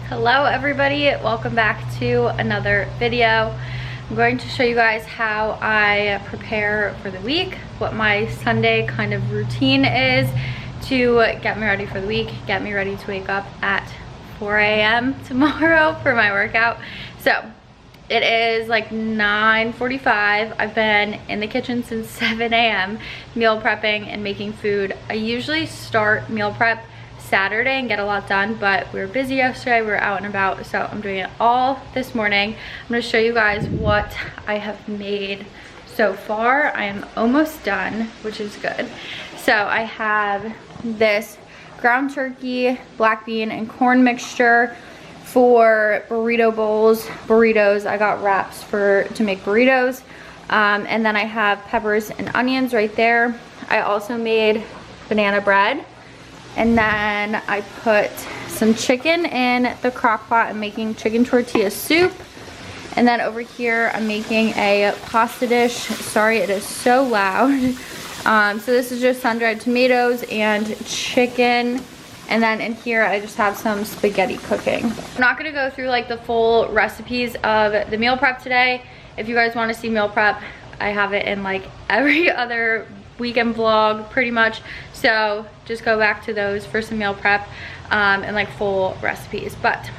Hello everybody, welcome back to another video. I'm going to show you guys how I prepare for the week, what my Sunday kind of routine is to get me ready for the week, get me ready to wake up at 4 a.m. tomorrow for my workout. So it is like 9:45. I've been in the kitchen since 7 a.m. meal prepping and making food. I usually start meal prep Saturday and get a lot done, but we were busy yesterday, we were out and about, so I'm doing it all this morning. I'm going to show you guys what I have made so far. I am almost done, which is good. So I have this ground turkey, black bean, and corn mixture for burrito bowls, burritos. I got wraps to make burritos, and then I have peppers and onions right there. I also made banana bread. And then I put some chicken in the crock pot. I'm making chicken tortilla soup. And then over here, I'm making a pasta dish. Sorry, it is so loud. So this is just sun-dried tomatoes and chicken. And then in here, I just have some spaghetti cooking. I'm not gonna go through like the full recipes of the meal prep today. If you guys wanna see meal prep, I have it in like every other weekend vlog pretty much, so just go back to those for some meal prep and like full recipes. But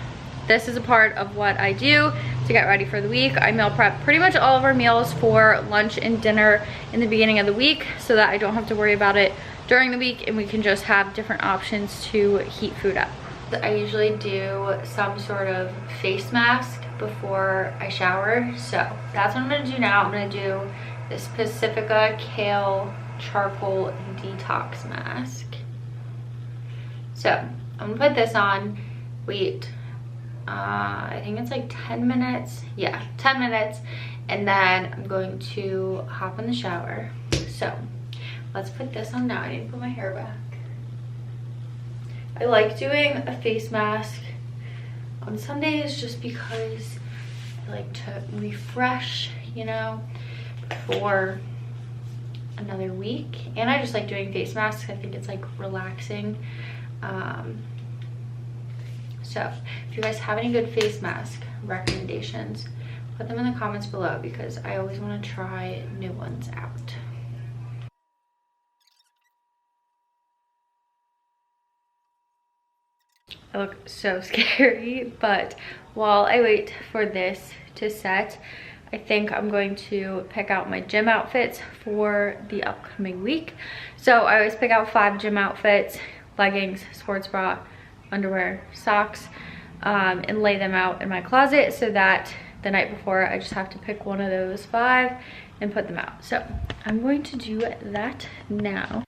this is a part of what I do to get ready for the week. I meal prep pretty much all of our meals for lunch and dinner in the beginning of the week so that I don't have to worry about it during the week and we can just have different options to heat food up. I usually do some sort of face mask before I shower, so that's what I'm gonna do now. I'm gonna do this Pacifica Kale charcoal detox mask. So I'm gonna put this on, wait, I think it's like 10 minutes. Yeah, 10 minutes. And then I'm going to hop in the shower. So let's put this on now. I need to put my hair back. I like doing a face mask on Sundays just because I like to refresh, you know, before another week. And I just like doing face masks. I think it's like relaxing. So if you guys have any good face mask recommendations, put them in the comments below because I always want to try new ones out. I look so scary, but while I wait for this to set, I think I'm going to pick out my gym outfits for the upcoming week. So I always pick out 5 gym outfits: leggings, sports bra, underwear, socks, and lay them out in my closet so that the night before I just have to pick one of those 5 and put them out. So I'm going to do that now.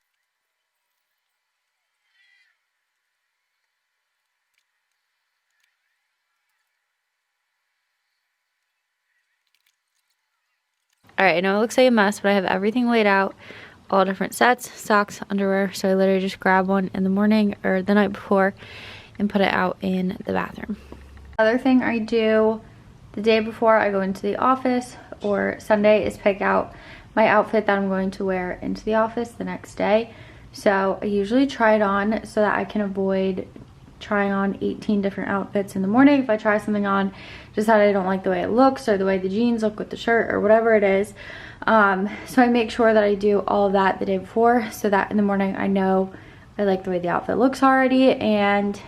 All right, I know it looks like a mess, but I have everything laid out, all different sets, socks, underwear. So I literally just grab one in the morning or the night before and put it out in the bathroom. Other thing I do the day before I go into the office or Sunday is pick out my outfit that I'm going to wear into the office the next day. So I usually try it on so that I can avoid trying on 18 different outfits in the morning. If I try something on just that I don't like the way it looks or the way the jeans look with the shirt or whatever it is, so I make sure that I do all of that the day before so that in the morning I know I like the way the outfit looks already and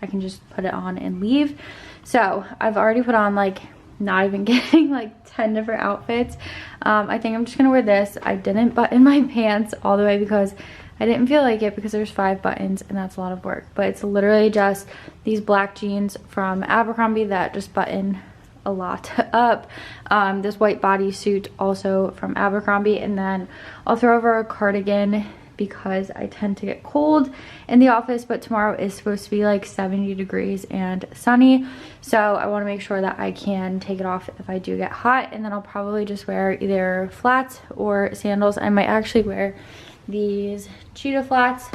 I can just put it on and leave. So I've already put on, like, not even kidding, like 10 different outfits. I think I'm just gonna wear this. I didn't button my pants all the way because I didn't feel like it because there's 5 buttons and that's a lot of work. But it's literally just these black jeans from Abercrombie that just button a lot up. This white bodysuit also from Abercrombie, and then I'll throw over a cardigan because I tend to get cold in the office, but tomorrow is supposed to be like 70 degrees and sunny. So I want to make sure that I can take it off if I do get hot, and then I'll probably just wear either flats or sandals. I might actually wear these cheetah flats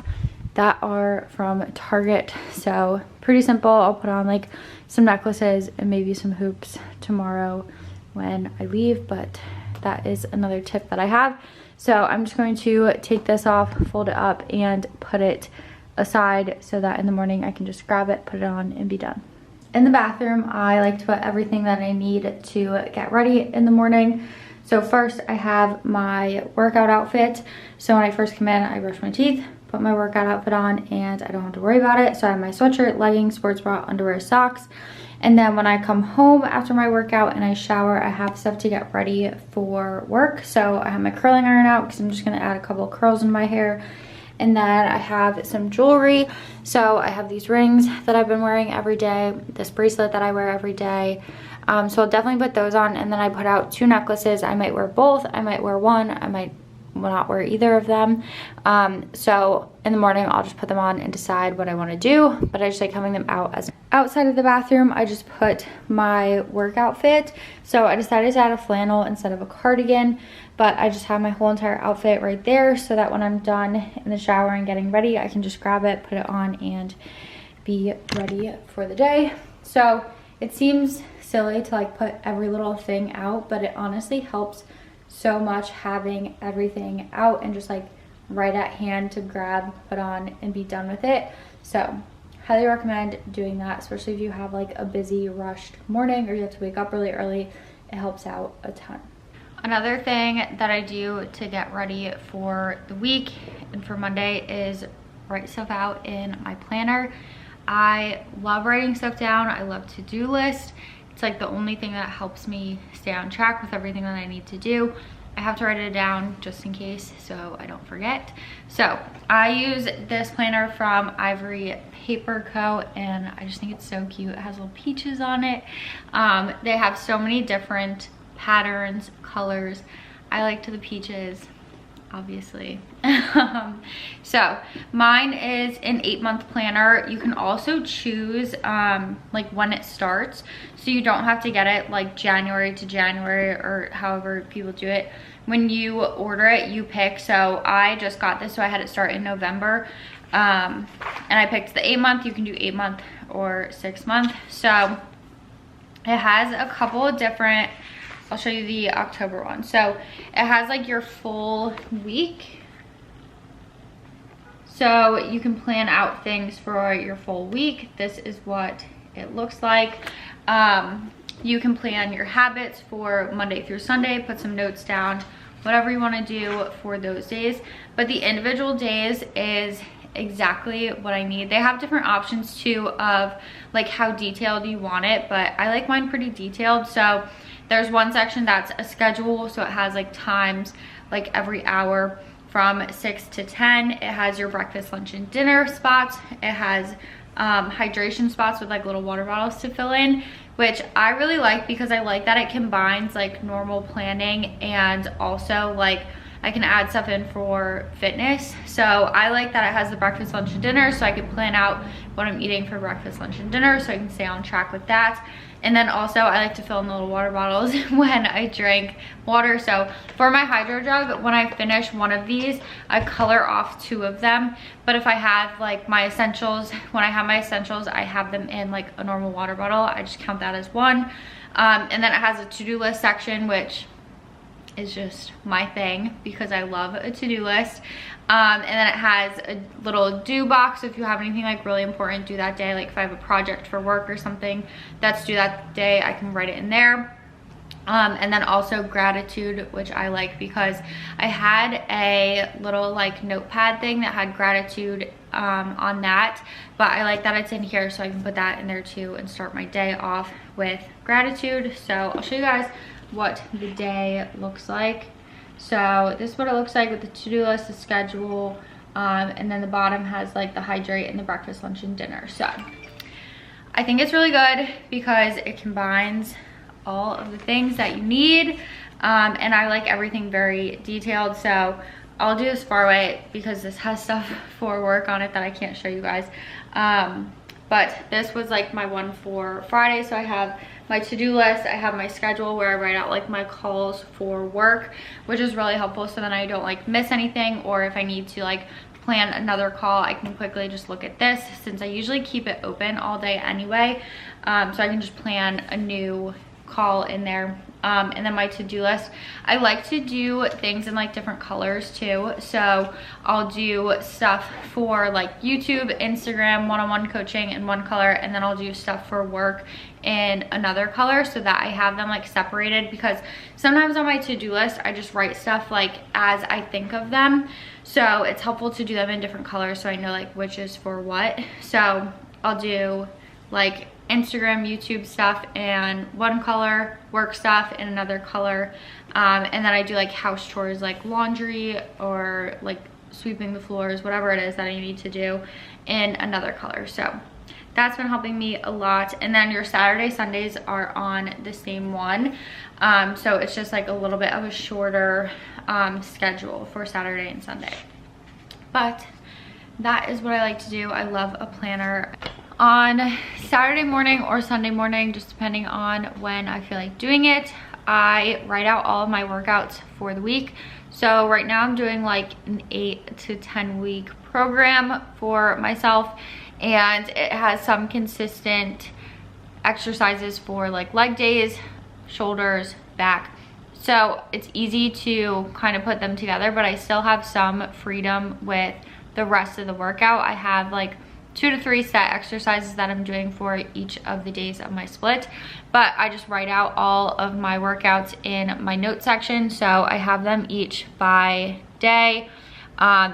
that are from Target. So pretty simple. I'll put on like some necklaces and maybe some hoops tomorrow when I leave, but that is another tip that I have. So I'm just going to take this off, fold it up, and put it aside so that in the morning I can just grab it, put it on, and be done. in the bathroom, I like to put everything that I need to get ready in the morning. So first I have my workout outfit. So when I first come in, I brush my teeth, put my workout outfit on, and I don't have to worry about it. So I have my sweatshirt, leggings, sports bra, underwear, socks. And then when I come home after my workout and I shower, I have stuff to get ready for work. So I have my curling iron out because I'm just gonna add a couple of curls in my hair. And then I have some jewelry. So I have these rings that I've been wearing every day, this bracelet that I wear every day. So I'll definitely put those on. And then I put out 2 necklaces. I might wear both, I might wear one, I might not wear either of them. So in the morning, I'll just put them on and decide what I want to do. But I just like having them out. As outside of the bathroom, I just put my work outfit. So I decided to add a flannel instead of a cardigan, but I just have my whole entire outfit right there so that when I'm done in the shower and getting ready, I can just grab it, put it on, and be ready for the day. So it seems silly to like put every little thing out, but it honestly helps so much having everything out and just like right at hand to grab, put on, and be done with it. So highly recommend doing that, especially if you have like a busy, rushed morning or you have to wake up really early. It helps out a ton. Another thing that I do to get ready for the week and for Monday is write stuff out in my planner. I love writing stuff down. I love to-do lists. It's like the only thing that helps me stay on track with everything that I need to do. I have to write it down just in case so I don't forget. So I use this planner from Ivory Paper Co. and I just think it's so cute. It has little peaches on it. They have so many different patterns, colors. I like the peaches, obviously. So mine is an 8-month planner. You can also choose like when it starts, so you don't have to get it like January to January or however people do it. When you order it, you pick. So I just got this, so I had it start in November, and I picked the 8-month. You can do 8-month or 6-month. So it has a couple of different, I'll show you the October one. So it has like your full week. So you can plan out things for your full week. This is what it looks like. You can plan your habits for Monday through Sunday, put some notes down, whatever you want to do for those days. But the individual days is exactly what I need. They have different options too of like how detailed you want it, but I like mine pretty detailed. So there's one section that's a schedule, so it has like times like every hour from 6 to 10. It has your breakfast, lunch, and dinner spots. It has hydration spots with like little water bottles to fill in, which I really like because I like that it combines like normal planning and also like I can add stuff in for fitness. So I like that it has the breakfast, lunch, and dinner, so I can plan out what I'm eating for breakfast, lunch, and dinner, so I can stay on track with that. And then also I like to fill in the little water bottles when I drink water. So for my hydro jug, when I finish one of these, I color off 2 of them. But if I have like my essentials, when I have my essentials, I have them in like a normal water bottle. I just count that as one. And then it has a to-do list section, which is just my thing because I love a to-do list. And then it has a little do box if you have anything like really important due that day, like if I have a project for work or something that's due that day, I can write it in there. And then also gratitude, which I like because I had a little like notepad thing that had gratitude on that, but I like that it's in here so I can put that in there too and start my day off with gratitude. So I'll show you guys what the day looks like. So this is what it looks like with the to-do list, the schedule, and then the bottom has like the hydrate and the breakfast, lunch, and dinner. So I think it's really good because it combines all of the things that you need, and I like everything very detailed. So I'll do this far away because this has stuff for work on it that I can't show you guys. But this was like my one for Friday. So I have my to-do list, I have my schedule where I write out like my calls for work, which is really helpful so then I don't like miss anything, or if I need to like plan another call, I can quickly just look at this since I usually keep it open all day anyway. So I can just plan a new call in there And then my to-do list, I like to do things in like different colors too. So I'll do stuff for like YouTube, Instagram, one-on-one coaching in one color, and then I'll do stuff for work in another color, so that I have them like separated, because sometimes on my to-do list I just write stuff like as I think of them, so it's helpful to do them in different colors so I know like which is for what. So I'll do like Instagram, YouTube stuff in one color, work stuff in another color, and then I do like house chores like laundry or like sweeping the floors, whatever it is that I need to do, in another color. So that's been helping me a lot. And then your Saturday, Sundays are on the same one. So it's just like a little bit of a shorter schedule for Saturday and Sunday. But that is what I like to do. I love a planner. On Saturday morning or Sunday morning, just depending on when I feel like doing it, I write out all of my workouts for the week. So right now I'm doing like an 8 to 10 week program for myself, and it has some consistent exercises for like leg days, shoulders, back. So it's easy to kind of put them together, but I still have some freedom with the rest of the workout. I have like 2 to 3 set exercises that I'm doing for each of the days of my split, but I just write out all of my workouts in my notes section. So I have them each by day,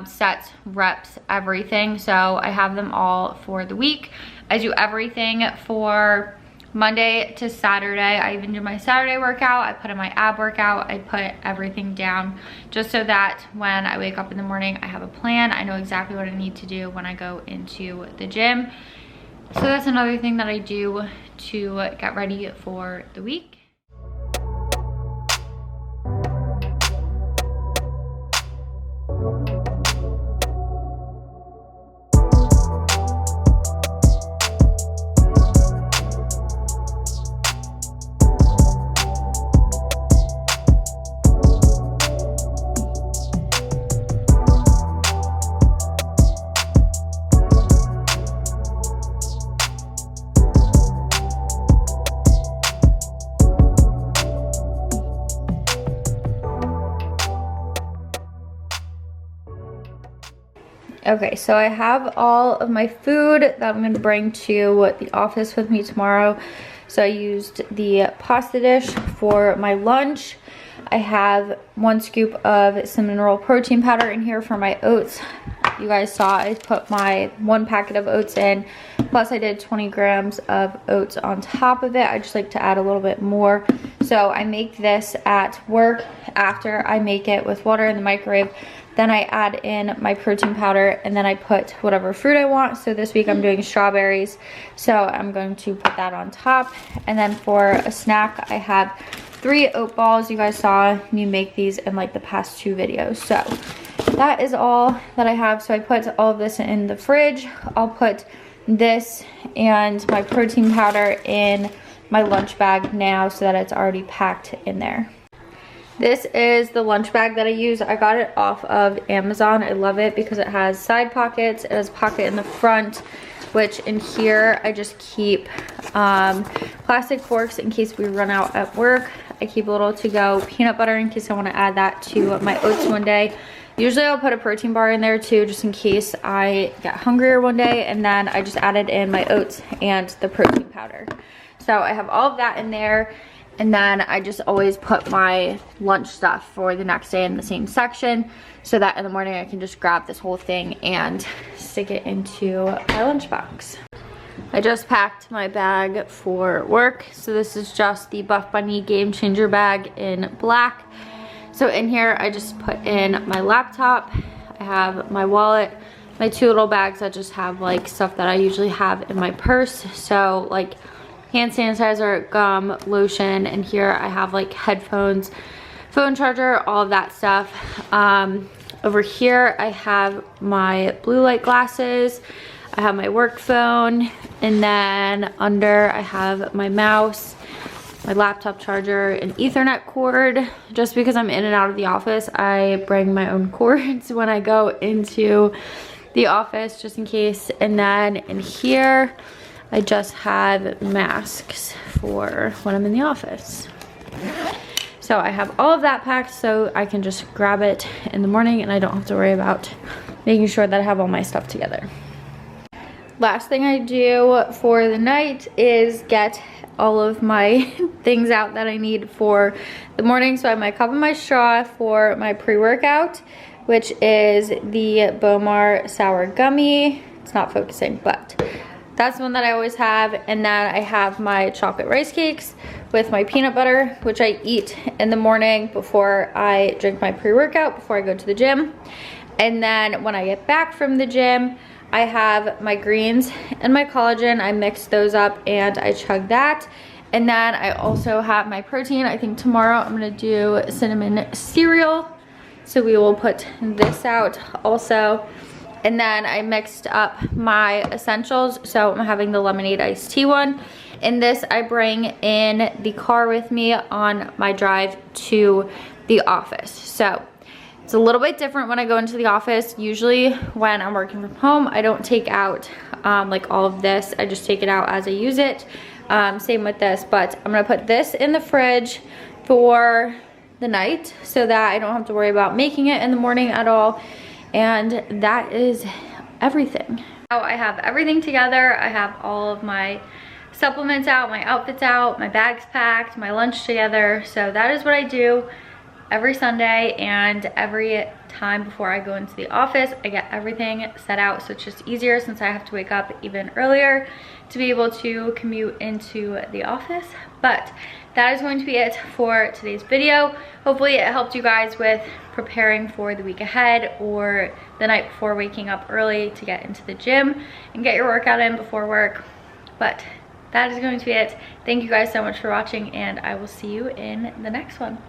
sets, reps, everything. So I have them all for the week. I do everything for Monday to Saturday. I even do my Saturday workout. I put in my ab workout. I put everything down just so that when I wake up in the morning, I have a plan. I know exactly what I need to do when I go into the gym. So that's another thing that I do to get ready for the week. Okay, so I have all of my food that I'm gonna bring to the office with me tomorrow. So I used the pasta dish for my lunch. I have 1 scoop of cinnamon roll protein powder in here for my oats. You guys saw I put my 1 packet of oats in, plus I did 20 grams of oats on top of it. I just like to add a little bit more. So I make this at work after I make it with water in the microwave. Then I add in my protein powder, and then I put whatever fruit I want. So this week I'm doing strawberries, so I'm going to put that on top. And then for a snack, I have 3 oat balls. You guys saw me make these in like the past 2 videos. So that is all that I have. So I put all of this in the fridge. I'll put this and my protein powder in my lunch bag now so that it's already packed in there. This is the lunch bag that I use. I got it off of Amazon. I love it because it has side pockets. It has a pocket in the front, which in here I just keep plastic forks in case we run out at work. I keep a little to-go peanut butter in case I want to add that to my oats one day. Usually I'll put a protein bar in there too, just in case I get hungrier one day, and then I just added in my oats and the protein powder. So I have all of that in there. And then I just always put my lunch stuff for the next day in the same section, so that in the morning I can just grab this whole thing and stick it into my lunchbox. I just packed my bag for work. So this is just the Buff Bunny Game Changer bag in black. So in here I just put in my laptop. I have my wallet, my 2 little bags that just have like stuff that I usually have in my purse. So like hand sanitizer, gum, lotion, and here I have like headphones, phone charger, all of that stuff. Over here I have my blue light glasses, I have my work phone, and then under I have my mouse, my laptop charger, an Ethernet cord. Just because I'm in and out of the office, I bring my own cords when I go into the office just in case. And then in here I just have masks for when I'm in the office. So I have all of that packed so I can just grab it in the morning and I don't have to worry about making sure that I have all my stuff together. Last thing I do for the night is get all of my things out that I need for the morning. So I have my cup and my straw for my pre-workout, which is the BOWMAR sour gummy. It's not focusing, but that's the one that I always have. And then I have my chocolate rice cakes with my peanut butter, which I eat in the morning before I drink my pre-workout, before I go to the gym. And then when I get back from the gym, I have my greens and my collagen. I mix those up and I chug that. And then I also have my protein. I think tomorrow I'm gonna do cinnamon cereal. So we will put this out also. And then I mixed up my essentials. So I'm having the lemonade iced tea one. And this I bring in the car with me on my drive to the office. So it's a little bit different when I go into the office. Usually when I'm working from home, I don't take out like all of this. I just take it out as I use it. Same with this, but I'm gonna put this in the fridge for the night so that I don't have to worry about making it in the morning at all. And that is everything. Now I have everything together. I have all of my supplements out, my outfits out, my bags packed, my lunch together. So that is what I do every Sunday, and every time before I go into the office, I get everything set out, so it's just easier since I have to wake up even earlier to be able to commute into the office. But that is going to be it for today's video. Hopefully it helped you guys with preparing for the week ahead or the night before, waking up early to get into the gym and get your workout in before work. But that is going to be it. Thank you guys so much for watching, and I will see you in the next one.